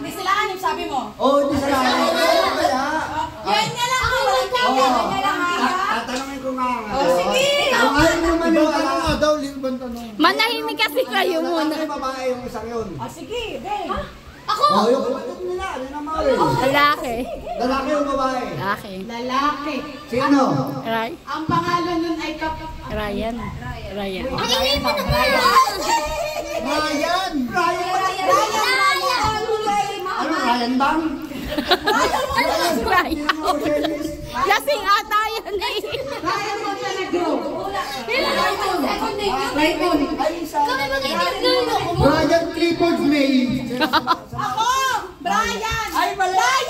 Hindi sila anim, sabi mo? Oo, hindi sila anim. Yan na lang ako. Tatanungin ko nga. Sige! Kung ayaw naman yung tanong nga daw, libang tanong. Manahimik kasi kayo muna. Yung babae yung isang yun. Sige, babe. Ako! Oo, yung kapatid nila. Ano naman rin? Lalaki. Lalaki yung babae. Lalaki. Lalaki. Sino? Ray? Ang pangalan nun ay Ryan. Ryan. Ryan! Ryan! Ano, Ryan Bang? Ryan. Lasing ata yan eh. Ryan Montenegro. Ryan Clifford May. Ako! Brian! Ay, mali!